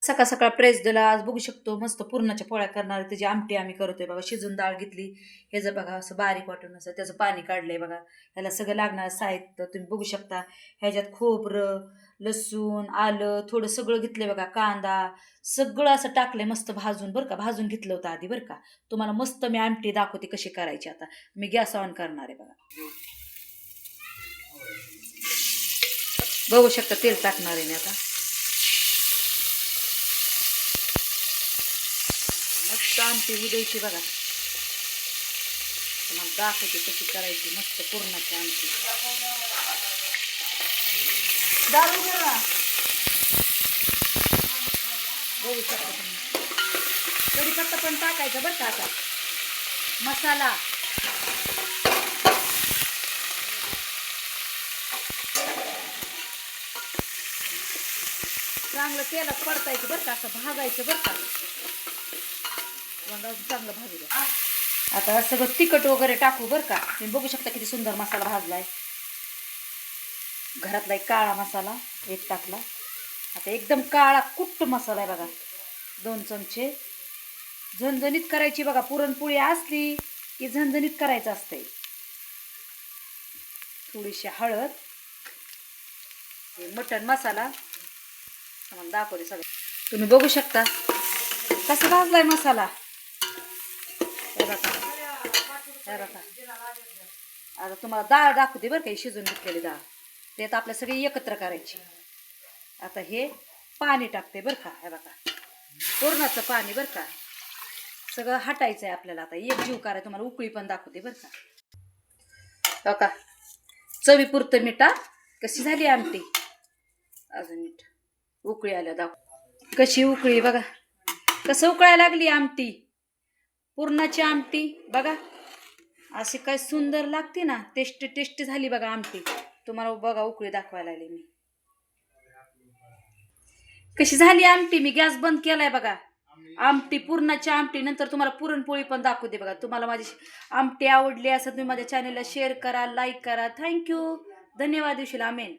सकाळ सकाळ प्रेस दिला. आज बघू शकतो मस्त पुरणाच्या पोळ्या करणार त्याची आमटी आम्ही करतोय बघा. शिजून डाळ घेतली, ह्याचं बघा असं बारीक वाटून असं त्याचं पाणी काढलंय बघा. ह्याला सगळं लागणार साहित्य तुम्ही बघू शकता. ह्याच्यात खोबरं, लसूण, आलं थोडं सगळं घेतलंय बघा. कांदा सगळं असं टाकलंय मस्त भाजून बरं का. भाजून घेतलं होतं आधी बरं का. तुम्हाला मस्त मी आमटी दाखवते कशी करायची. आता मी गॅस ऑन करणार आहे बघा. बघू शकता तेल टाकणार आहे मी आता. मस्त आमटी उद्याची बघा. तुम्हाला दाखवते कशी करायची मस्त पुरणाची आमटी. दारू घ्या. बघू शकता तुम्ही. कढीपत्ता पण टाकायचा बरं का. आता मसाला चांगलं तेलात परतायचं बरं का. असं भाजायचं बरं का. चांगलं भाजू द्या. आता सगळं तिखट वगैरे टाकू बरं का. तुम्ही बघू शकता किती सुंदर मसाला भाजलाय. घरातला एक काळा मसाला एक टाकला. आता एकदम काळा कुट्ट मसाला आहे बघा. 2 चमचे. झणझणीत करायची बघा. पुरणपोळी असली की झणझणीत करायचं असतंय. थोडीशी हळद, मटण मसाला तुम्हाला दाखवते सगळं. तुम्ही बघू शकता कसा भाजलाय मसाला. आता तुम्हाला डाळ दाखवते बरं का. शिजून घेतलेली डाळ त्यात आपल्या सगळी एकत्र करायची. आता हे पाणी टाकते बरं का. हे बघा पुरणाचं पाणी बरं का. सगळं हटायचं आहे आपल्याला. आता एक जीव करायचं. तुम्हाला उकळी पण दाखवते बरं का. बघा चवीपुरतं मीठ. कशी झाली आमटी. अजून मीठ उकळी आल्या दाखव कशी उकळी बघा. कसं उकळायला लागली आमटी. पुरणाची आमटी बघा. अशी काय सुंदर लागते ना. टेस्टी टेस्टी झाली बघा आमटी. तुम्हाला बघा उकळी दाखवायला लागली मी. कशी झाली आमटी. मी गॅस बंद केलाय बघा. आमटी पुरणाची आमटी. नंतर तुम्हाला पुरणपोळी पण दाखवते बघा. तुम्हाला माझी आमटी आवडली असं तुम्ही माझ्या चॅनलला शेअर करा, लाईक करा. थँक्यू. धन्यवाद दिवशील. आमेन.